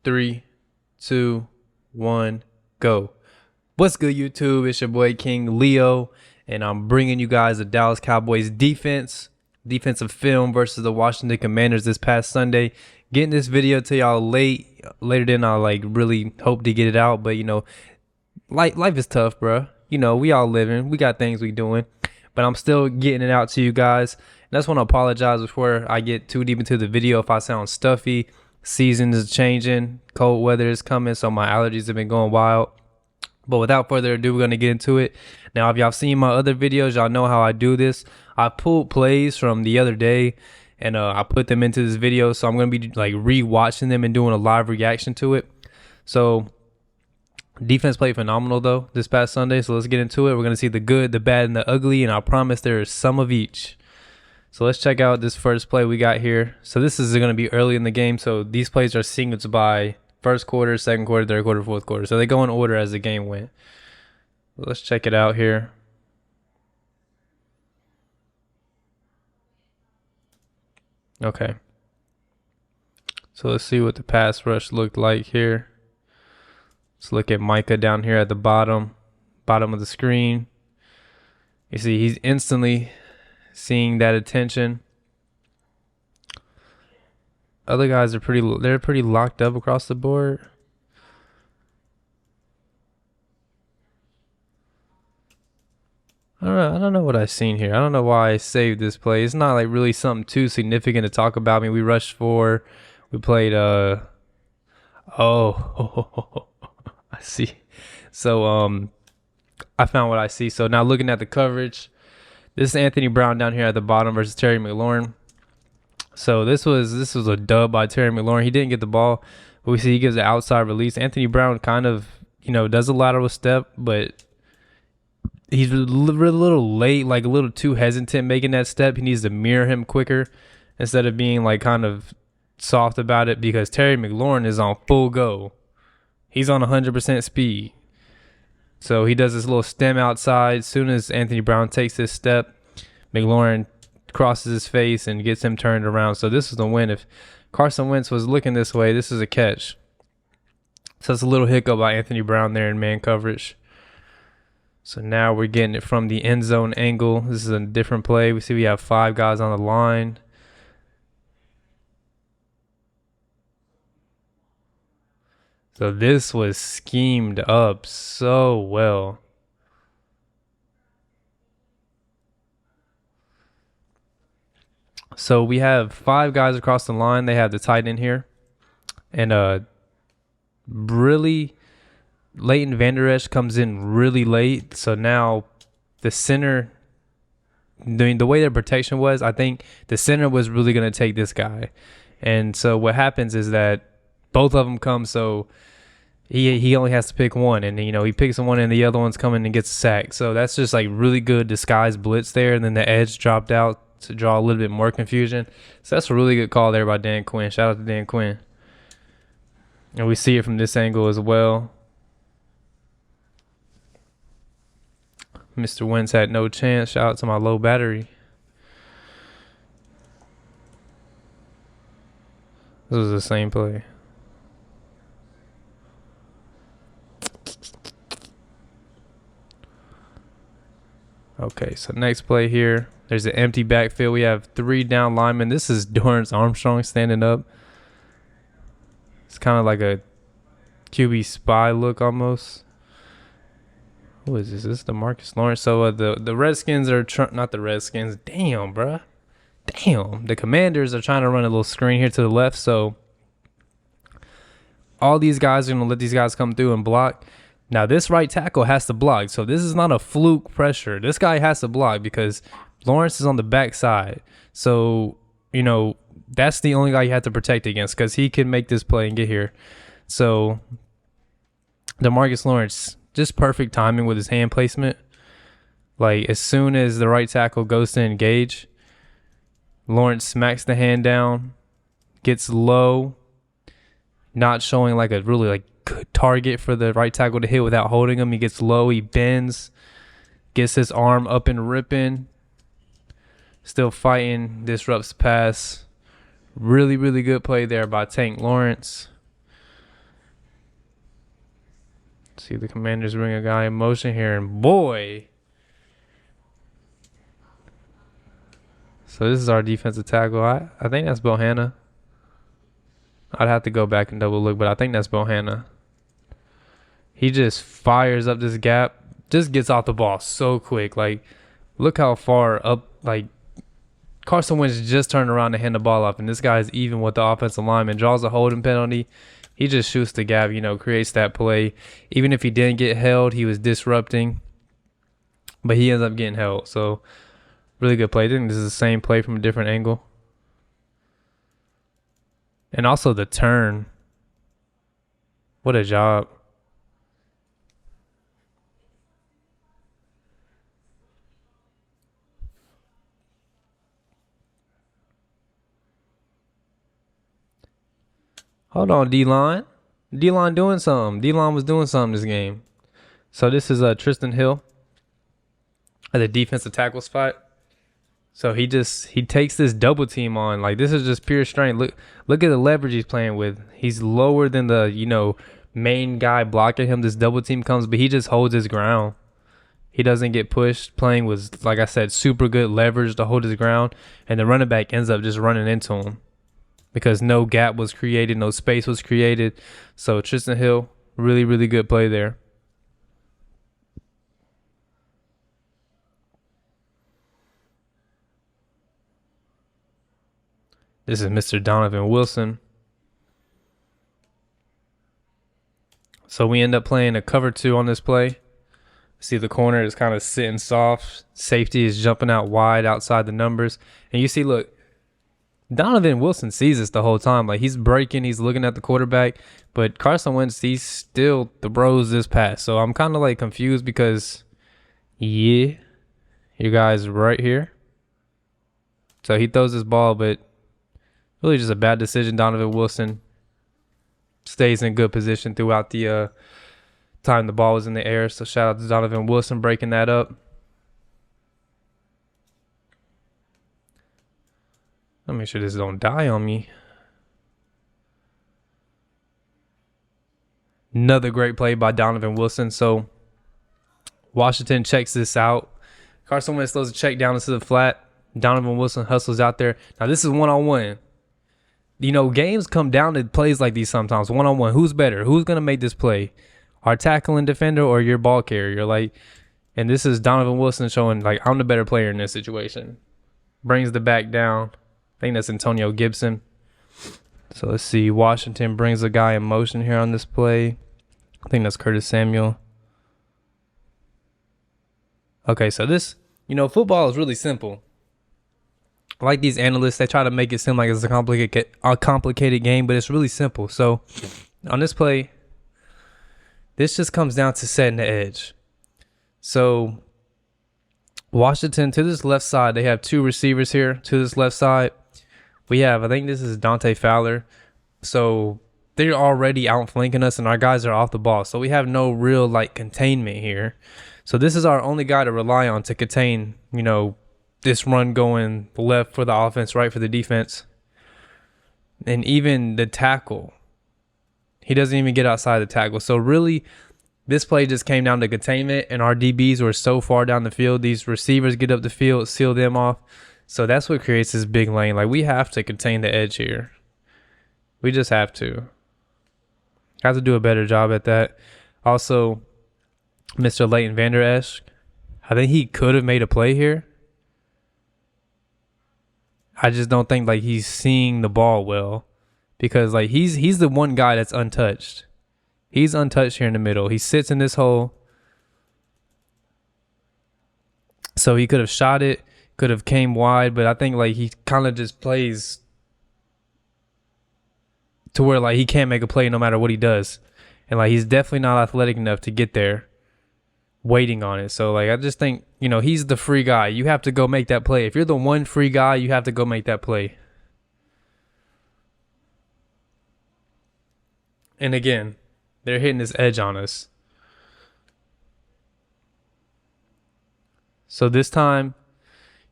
3, 2, 1, go. What's good, YouTube? It's your boy King Leo, and I'm bringing you guys the Dallas Cowboys defensive film versus the Washington Commanders this past Sunday. Getting this video to y'all later than I really hope to get it out, but life is tough, bro. We all living, we got things we doing, but I'm still getting it out to you guys. And I just want to apologize before I get too deep into the video if I sound stuffy. Season is changing, cold weather is coming, so my allergies have been going wild. But without further ado, we're going to get into it. Now, if y'all seen my other videos, y'all know how I do this. I pulled plays from the other day, and I put them into this video, so I'm going to be re-watching them and doing a live reaction to it. So defense played phenomenal, though, this past Sunday, so let's get into it. We're going to see the good, the bad, and the ugly, and I promise there is some of each. So let's check out this first play we got here. So this is going to be early in the game, so these plays are sequenced by first quarter, second quarter, third quarter, fourth quarter. So they go in order as the game went. Let's check it out here. Okay. So let's see what the pass rush looked like here. Let's look at Micah down here at the bottom of the screen. You see he's instantly seeing that attention. Other guys are pretty locked up across the board. I don't know what I've seen here. I don't know why I saved this play. It's not really something too significant to talk about. I mean, we rushed 4. We played I see. So I found what I see. So now looking at the coverage, this is Anthony Brown down here at the bottom versus Terry McLaurin. So this was a dub by Terry McLaurin. He didn't get the ball, but we see he gives an outside release. Anthony Brown kind of, does a lateral step, but he's a little late, a little too hesitant making that step. He needs to mirror him quicker instead of being kind of soft about it, because Terry McLaurin is on full go. He's on 100% speed. So he does this little stem outside. As soon as Anthony Brown takes this step, McLaurin crosses his face and gets him turned around. So this is the win. If Carson Wentz was looking this way, this is a catch. So it's a little hiccup by Anthony Brown there in man coverage. So now we're getting it from the end zone angle. This is a different play. We see we have 5 guys on the line. So this was schemed up so well. So we have 5 guys across the line. They have the tight end here. And really, Leighton Vander Esch comes in really late. So now the center, the way their protection was, I think the center was really going to take this guy. And so what happens is that both of them come, so he only has to pick one, and he picks one and the other one's coming and gets a sack. So that's just really good disguised blitz there, and then the edge dropped out to draw a little bit more confusion. So that's a really good call there by Dan Quinn. Shout out to Dan Quinn. And we see it from this angle as well. Mr. Wentz had no chance. Shout out to my low battery. This was the same play. Okay, so next play here. There's an empty backfield. We have 3 down linemen. This is Dorrance Armstrong standing up. It's kind of like a QB spy look almost. Who is this? This is DeMarcus Lawrence. So the Redskins are not the Redskins. Damn, bruh. Damn. The Commanders are trying to run a little screen here to the left. So all these guys are going to let these guys come through and block. Now, this right tackle has to block. So this is not a fluke pressure. This guy has to block because Lawrence is on the backside. So, that's the only guy you have to protect against because he can make this play and get here. So DeMarcus Lawrence, just perfect timing with his hand placement. As soon as the right tackle goes to engage, Lawrence smacks the hand down, gets low, not showing a really good target for the right tackle to hit without holding him. He gets low, he bends, gets his arm up and ripping, still fighting, disrupts pass. Really, really good play there by Tank Lawrence. See the Commanders bring a guy in motion here, and boy. So this is our defensive tackle. I think that's Bohanna. I'd have to go back and double look, but I think that's Bohanna. He just fires up this gap, just gets off the ball so quick. Like, look how far up, like, Carson Wentz just turned around to hand the ball off, and this guy's even with the offensive lineman, draws a holding penalty. He just shoots the gap, creates that play. Even if he didn't get held, he was disrupting, but he ends up getting held. So, really good play. I think this is the same play from a different angle. And also the turn. What a job. Hold on, D-line. D-line doing something. D-line was doing something this game. So this is Tristan Hill at the defensive tackle spot. So he takes this double team on. Like, this is just pure strength. Look at the leverage he's playing with. He's lower than the, main guy blocking him. This double team comes, but he just holds his ground. He doesn't get pushed. Playing with, like I said, super good leverage to hold his ground. And the running back ends up just running into him because no gap was created, no space was created. So Tristan Hill, really, really good play there. This is Mr. Donovan Wilson. So we end up playing a cover 2 on this play. See, the corner is kind of sitting soft. Safety is jumping out wide outside the numbers. And you see, look, Donovan Wilson sees this the whole time. Like, he's breaking, he's looking at the quarterback. But Carson Wentz, he still throws this pass. So I'm kind of like confused because, yeah, you guys right here. So he throws this ball, but really just a bad decision. Donovan Wilson stays in good position throughout the time the ball was in the air. So shout out to Donovan Wilson breaking that up. Let me make sure this don't die on me. Another great play by Donovan Wilson. So Washington checks this out. Carson Wentz throws a check down into the flat. Donovan Wilson hustles out there. Now this is one-on-one. Games come down to plays like these sometimes. One-on-one. Who's better? Who's going to make this play? Our tackling defender or your ball carrier? And this is Donovan Wilson showing, I'm the better player in this situation. Brings the back down. I think that's Antonio Gibson. So let's see. Washington brings a guy in motion here on this play. I think that's Curtis Samuel. Okay, so this, football is really simple. Like these analysts, they try to make it seem like it's a complicated game, but it's really simple. So on this play, this just comes down to setting the edge. So Washington, to this left side, they have 2 receivers here. To this left side, we have, I think this is Dante Fowler. So they're already outflanking us, and our guys are off the ball. So we have no real, containment here. So this is our only guy to rely on to contain, this run going left for the offense, right for the defense. And even the tackle, he doesn't even get outside the tackle. So really, this play just came down to containment, and our DBs were so far down the field. These receivers get up the field, seal them off. So that's what creates this big lane. We have to contain the edge here. We just have to. Have to do a better job at that. Also, Mr. Leighton Vander Esch, I think he could have made a play here. I just don't think he's seeing the ball well, because he's the one guy that's untouched. He's untouched here in the middle. He sits in this hole. So he could have shot it, could have came wide, but I think he kind of just plays to where he can't make a play no matter what he does. And he's definitely not athletic enough to get there waiting on it. So I just think, he's the free guy. You have to go make that play. If you're the one free guy, you have to go make that play. And again, they're hitting this edge on us. So this time,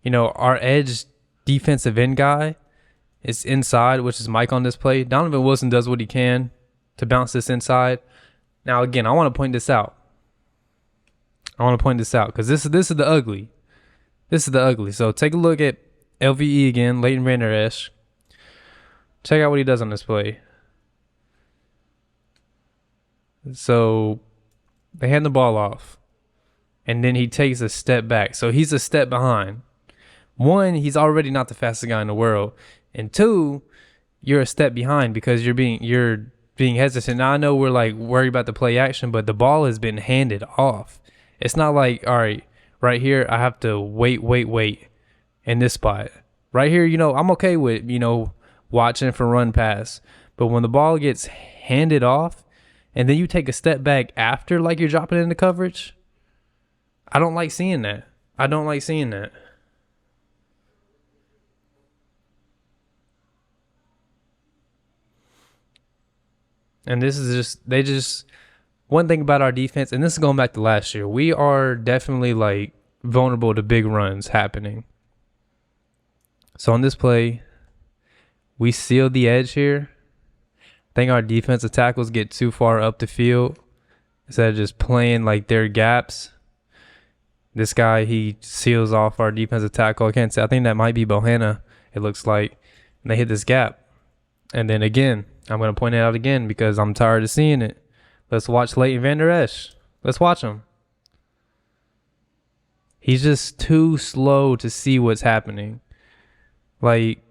our edge defensive end guy is inside, which is Mike on this play. Donovan Wilson does what he can to bounce this inside. Now, again, I want to point this out. Because this is the ugly. This is the ugly. So take a look at LVE again, Leighton Vander Esch. Check out what he does on this play. So they hand the ball off, and then he takes a step back. So he's a step behind. One, he's already not the fastest guy in the world, and two, you're a step behind because you're being hesitant. Now I know we're like worried about the play action, but the ball has been handed off. It's not like, all right, right here I have to wait in this spot. Right here, I'm okay with, watching for run pass. But when the ball gets handed off and then you take a step back after, like you're dropping into coverage, I don't like seeing that. And this is just one thing about our defense, and this is going back to last year. We are definitely like vulnerable to big runs happening. So on this play, we seal the edge here. I think our defensive tackles get too far up the field instead of just playing like their gaps. This guy, he seals off our defensive tackle. I can't say. I think that might be Bohanna, it looks like. And they hit this gap. And then again, I'm going to point it out again because I'm tired of seeing it. Let's watch Leighton Vander Esch. Let's watch him. He's just too slow to see what's happening. Like,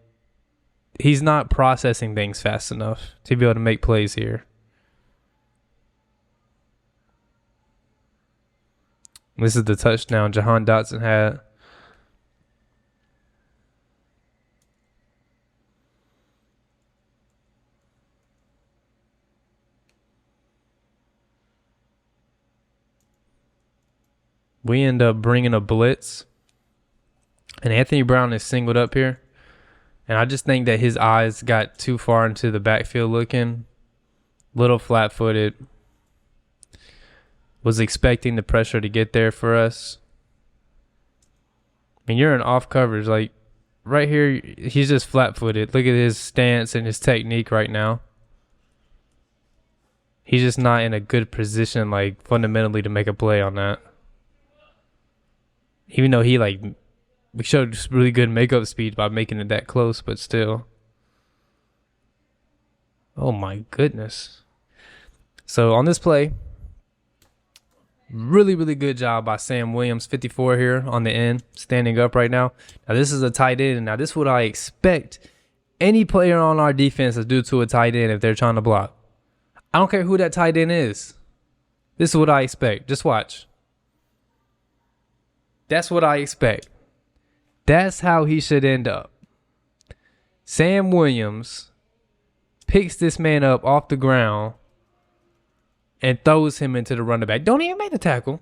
he's not processing things fast enough to be able to make plays here. This is the touchdown Jahan Dotson had. We end up bringing a blitz. And Anthony Brown is singled up here. And I just think that his eyes got too far into the backfield looking. Little flat-footed. Was expecting the pressure to get there for us. I mean, you're in off coverage. Like, right here, he's just flat-footed. Look at his stance and his technique right now. He's just not in a good position, like, fundamentally to make a play on that. Even though he, like, we showed really good makeup speed by making it that close, but still. Oh, my goodness. So, on this play, really, really good job by Sam Williams, 54 here on the end, standing up right now. Now, this is a tight end. Now, this is what I expect any player on our defense to do to a tight end if they're trying to block. I don't care who that tight end is. This is what I expect. Just watch. That's what I expect. That's how he should end up. Sam Williams picks this man up off the ground and throws him into the running back. Don't even make the tackle.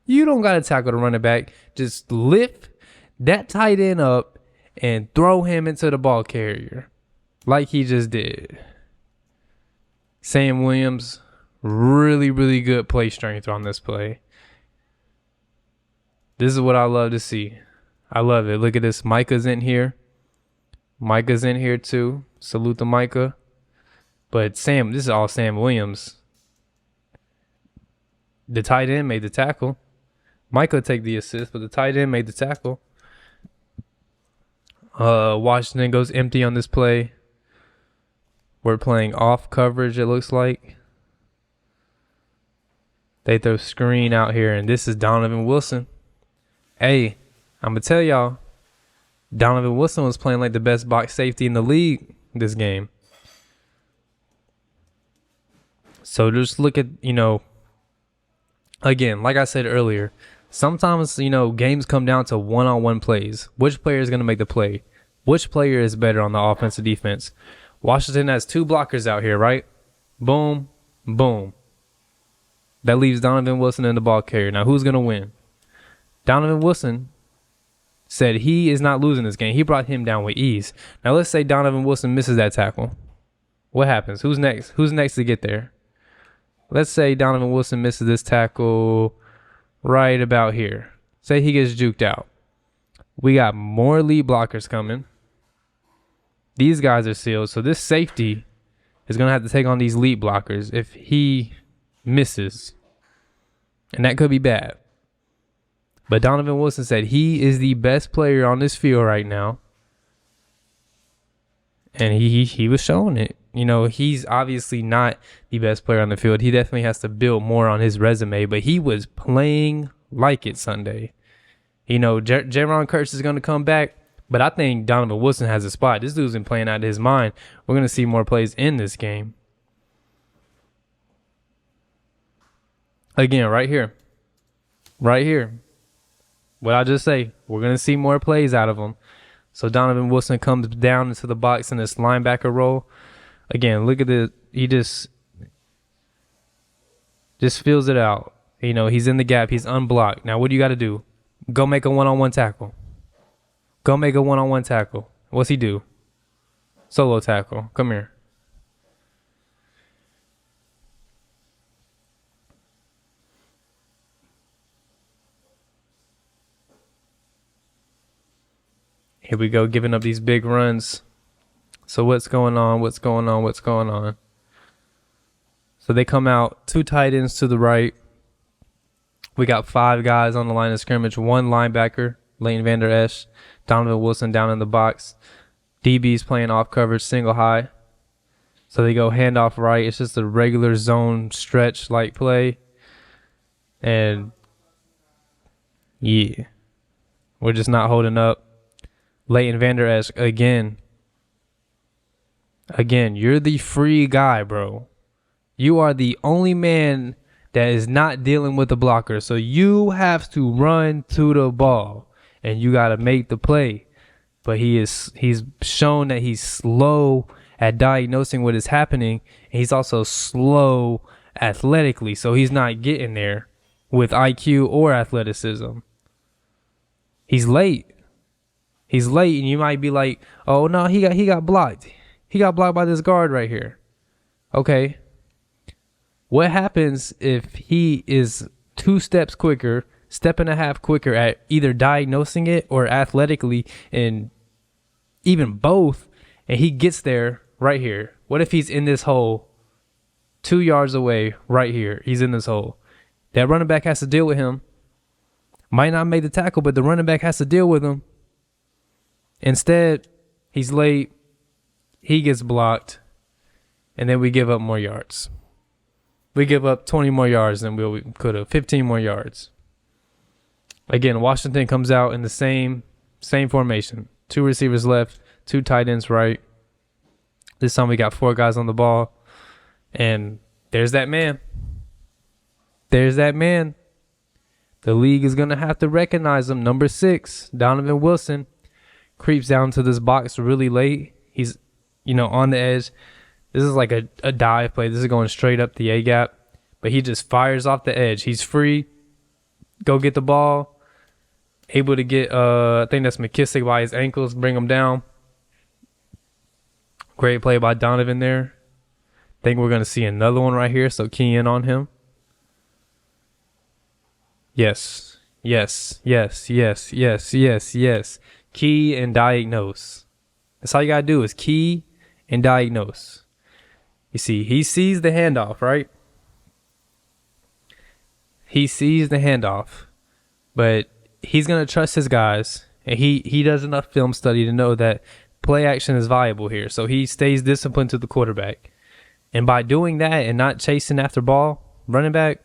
You don't got to tackle the running back. Just lift that tight end up and throw him into the ball carrier like he just did. Sam Williams, really, really good play strength on this play. This is what I love to see. I love it. Look at this. Micah's in here. Micah's in here too. Salute to Micah. But this is all Sam Williams. The tight end made the tackle. Micah take the assist, but the tight end made the tackle. Washington goes empty on this play. We're playing off coverage, it looks like. They throw screen out here, and this is Donovan Wilson. Hey, I'm going to tell y'all, Donovan Wilson was playing like the best box safety in the league this game. So just look at, again, like I said earlier, sometimes, games come down to one-on-one plays. Which player is going to make the play? Which player is better on the offense or defense? Washington has two blockers out here, right? Boom, boom. That leaves Donovan Wilson in the ball carrier. Now, who's going to win? Donovan Wilson said he is not losing this game. He brought him down with ease. Now, let's say Donovan Wilson misses that tackle. What happens? Who's next? Who's next to get there? Let's say Donovan Wilson misses this tackle right about here. Say he gets juked out. We got more lead blockers coming. These guys are sealed. So this safety is going to have to take on these lead blockers if he misses. And that could be bad. But Donovan Wilson said he is the best player on this field right now. And he was showing it. You know, he's obviously not the best player on the field. He definitely has to build more on his resume. But he was playing like it Sunday. You know, Jaron Curse is going to come back. But I think Donovan Wilson has a spot. This dude's been playing out of his mind. We're going to see more plays in this game. Again, right here. Right here. What I just say, we're going to see more plays out of him. So Donovan Wilson comes down into the box in this linebacker role. Again, look at this. He just feels it out. You know, he's in the gap. He's unblocked. Now, what do you got to do? Go make a one-on-one tackle. Go make a one-on-one tackle. What's he do? Solo tackle. Come here. Here we go, giving up these big runs. So what's going on? What's going on? What's going on? So they come out, 2 tight ends to the right. We got 5 guys on the line of scrimmage, 1 linebacker, Leighton Vander Esch, Donovan Wilson down in the box. DB's playing off coverage, single high. So they go handoff right. It's just a regular zone stretch like play. And yeah, we're just not holding up. Leighton Vander Esch again. Again, you're the free guy, bro. You are the only man that is not dealing with the blocker. So you have to run to the ball and you got to make the play. But he's shown that he's slow at diagnosing what is happening. And he's also slow athletically. So he's not getting there with IQ or athleticism. He's late. He's late, and you might be like, oh, no, he got blocked. He got blocked by this guard right here. Okay. What happens if he is 2 steps quicker, step and a half quicker at either diagnosing it or athletically, and even both, and he gets there right here? What if he's in this hole 2 yards away right here? He's in this hole. That running back has to deal with him. Might not make the tackle, but the running back has to deal with him. Instead, he's late, he gets blocked, and then we give up more yards. We give up 20 more yards than we could have, 15 more yards. Again, Washington comes out in the same formation. 2 receivers left, 2 tight ends right. This time we got 4 guys on the ball, and there's that man. There's that man. The league is going to have to recognize him. Number 6, Donovan Wilson. Creeps down to this box really late. He's, on the edge. This is like a dive play. This is going straight up the A-gap. But he just fires off the edge. He's free. Go get the ball. Able to get, I think that's McKissick by his ankles. Bring him down. Great play by Donovan there. Think we're going to see another one right here. So key in on him. Yes. Yes. Yes. Yes. Yes. Yes. Yes. Key and diagnose. That's all you got to do is key and diagnose. You see, he sees the handoff, right? He sees the handoff, but he's going to trust his guys, and he does enough film study to know that play action is viable here. So he stays disciplined to the quarterback. And by doing that and not chasing after ball, running back,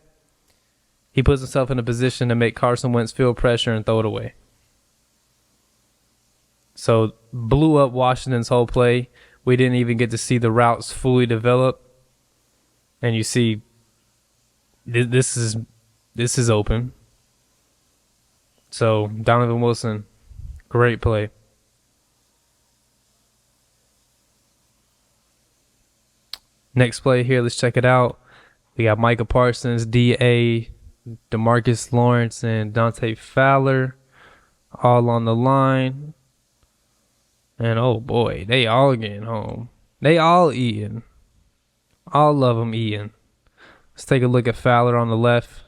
he puts himself in a position to make Carson Wentz feel pressure and throw it away. So blew up Washington's whole play. We didn't even get to see the routes fully develop. And you see, this is open. So Donovan Wilson, great play. Next play here, let's check it out. We got Micah Parsons, D.A., DeMarcus Lawrence, and Dante Fowler all on the line. And oh boy, they all getting home. They all eating. All of them eating. Let's take a look at Fowler on the left.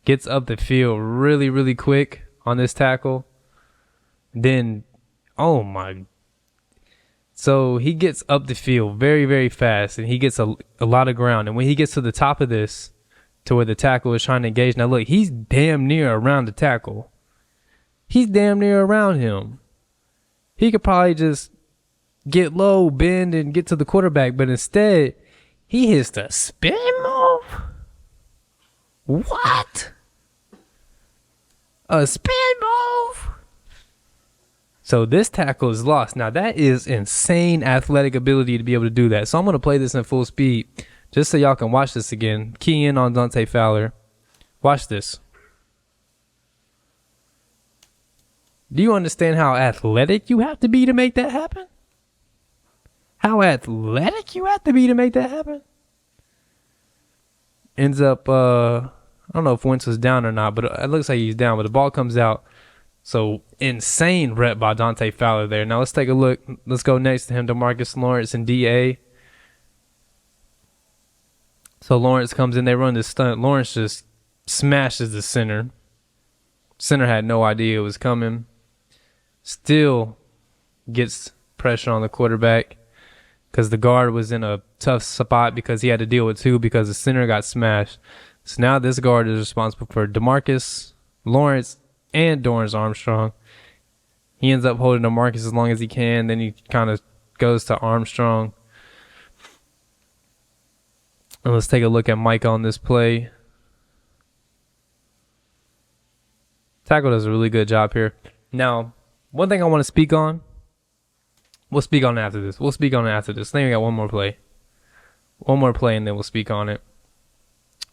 Gets up the field really, really quick on this tackle. Then, oh my. So he gets up the field very, very fast, and he gets a lot of ground. And when he gets to the top of this, to where the tackle is trying to engage, now look, he's damn near around the tackle. He's damn near around him. He could probably just get low, bend, and get to the quarterback, but instead, he hits the spin move. What? A spin move? So this tackle is lost. Now that is insane athletic ability to be able to do that. So I'm going to play this in full speed just so y'all can watch this again. Key in on Dante Fowler. Watch this. Do you understand how athletic you have to be to make that happen? How athletic you have to be to make that happen? Ends up, I don't know if Wentz was down or not, but it looks like he's down, but the ball comes out. So insane rep by Dante Fowler there. Now let's take a look. Let's go next to him, DeMarcus Lawrence and DA. So Lawrence comes in, they run this stunt. Lawrence just smashes the center. Center had no idea it was coming. Still gets pressure on the quarterback because the guard was in a tough spot because he had to deal with two because the center got smashed. So now this guard is responsible for DeMarcus Lawrence and Dorrance Armstrong. He ends up holding DeMarcus as long as he can. Then he kind of goes to Armstrong. And let's take a look at Mike on this play. Tackle does a really good job here. Now, one thing I want to speak on. We'll speak on it after this. I think we got one more play. One more play and then we'll speak on it.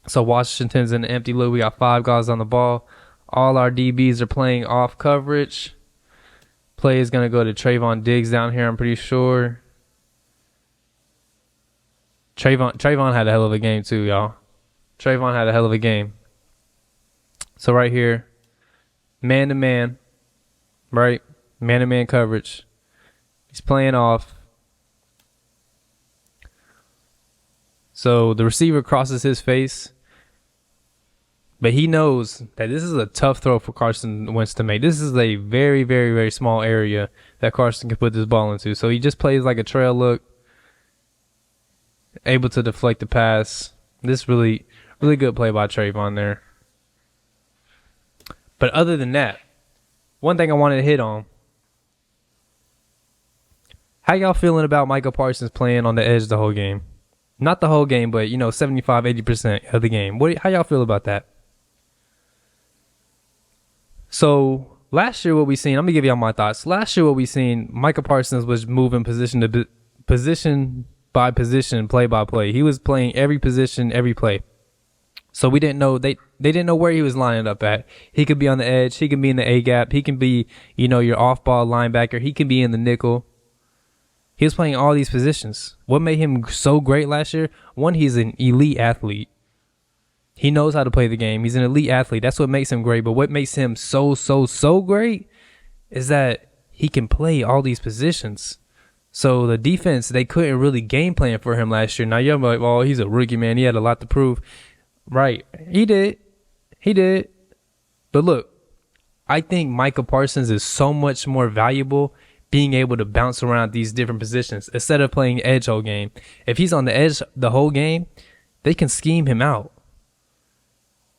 So Washington's in the empty loop. We got 5 guys on the ball. All our DBs are playing off coverage. Play is going to go to Trayvon Diggs down here, I'm pretty sure. Trayvon had a hell of a game too, y'all. Trayvon had a hell of a game. So right here, man-to-man, right? Man-to-man coverage. He's playing off. So the receiver crosses his face. But he knows that this is a tough throw for Carson Wentz to make. This is a very, very, very small area that Carson can put this ball into. So he just plays like a trail look, able to deflect the pass. This really, really good play by Trayvon there. But other than that, one thing I wanted to hit on. How y'all feeling about Micah Parsons playing on the edge the whole game? Not the whole game, but, 75, 80% of the game. How y'all feel about that? So last year what we seen, I'm going to give y'all my thoughts. Last year what we seen, Micah Parsons was moving position by position, play by play. He was playing every position, every play. So we didn't know, they didn't know where he was lining up at. He could be on the edge. He can be in the A-gap. He can be, your off-ball linebacker. He can be in the nickel. He was playing all these positions. What made him so great last year? One, he's an elite athlete. He knows how to play the game. He's an elite athlete. That's what makes him great. But what makes him so great is that he can play all these positions. So the defense, they couldn't really game plan for him last year. Now you're like, well, he's a rookie, man. He had a lot to prove. Right. He did. But look, I think Micah Parsons is so much more valuable being able to bounce around these different positions instead of playing edge whole game. If he's on the edge the whole game, they can scheme him out.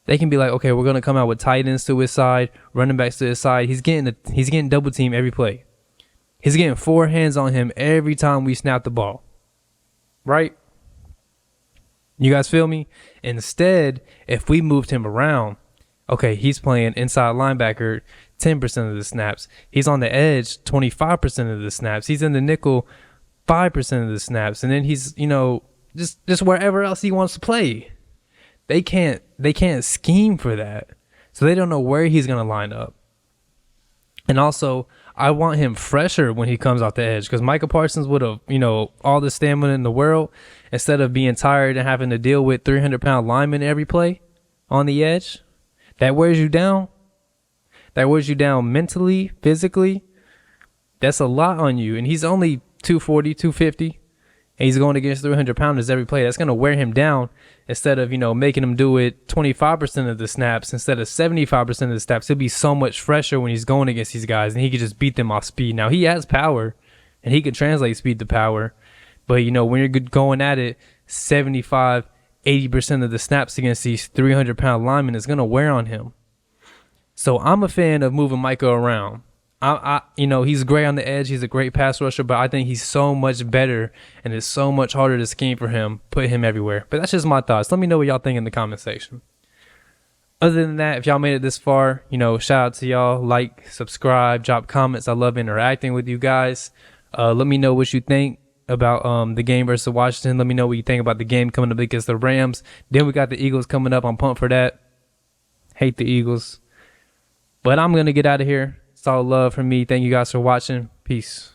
They can be like, okay, we're going to come out with tight ends to his side, running backs to his side. He's getting double team every play. He's getting 4 hands on him every time we snap the ball. Right? You guys feel me? Instead, if we moved him around, okay, he's playing inside linebacker 10% of the snaps. He's on the edge 25% of the snaps. He's in the nickel 5% of the snaps. And then he's, just wherever else he wants to play. They can't scheme for that. So they don't know where he's going to line up. And also, I want him fresher when he comes off the edge because Micah Parsons would have, all the stamina in the world instead of being tired and having to deal with 300-pound linemen every play on the edge. That wears you down. That wears you down mentally, physically. That's a lot on you. And he's only 240, 250. And he's going against 300-pounders every play. That's going to wear him down instead of, making him do it 25% of the snaps instead of 75% of the snaps. He'll be so much fresher when he's going against these guys, and he can just beat them off speed. Now, he has power. and he can translate speed to power. But, you know, when you're going at it 75, 80% of the snaps against these 300-pound linemen is going to wear on him. So I'm a fan of moving Micah around. You know, he's great on the edge. He's a great pass rusher, but I think he's so much better, and it's so much harder to scheme for him, put him everywhere. But that's just my thoughts. Let me know what y'all think in the comment section. Other than that, if y'all made it this far, you know, shout out to y'all. Like, subscribe, drop comments. I love interacting with you guys. Let me know what you think about the game versus Washington. Let me know what you think about the game coming up against the Rams. Then we got the Eagles coming up. I'm pumped for that. Hate the Eagles. But I'm going to get out of here. It's all love from me. Thank you guys for watching. Peace.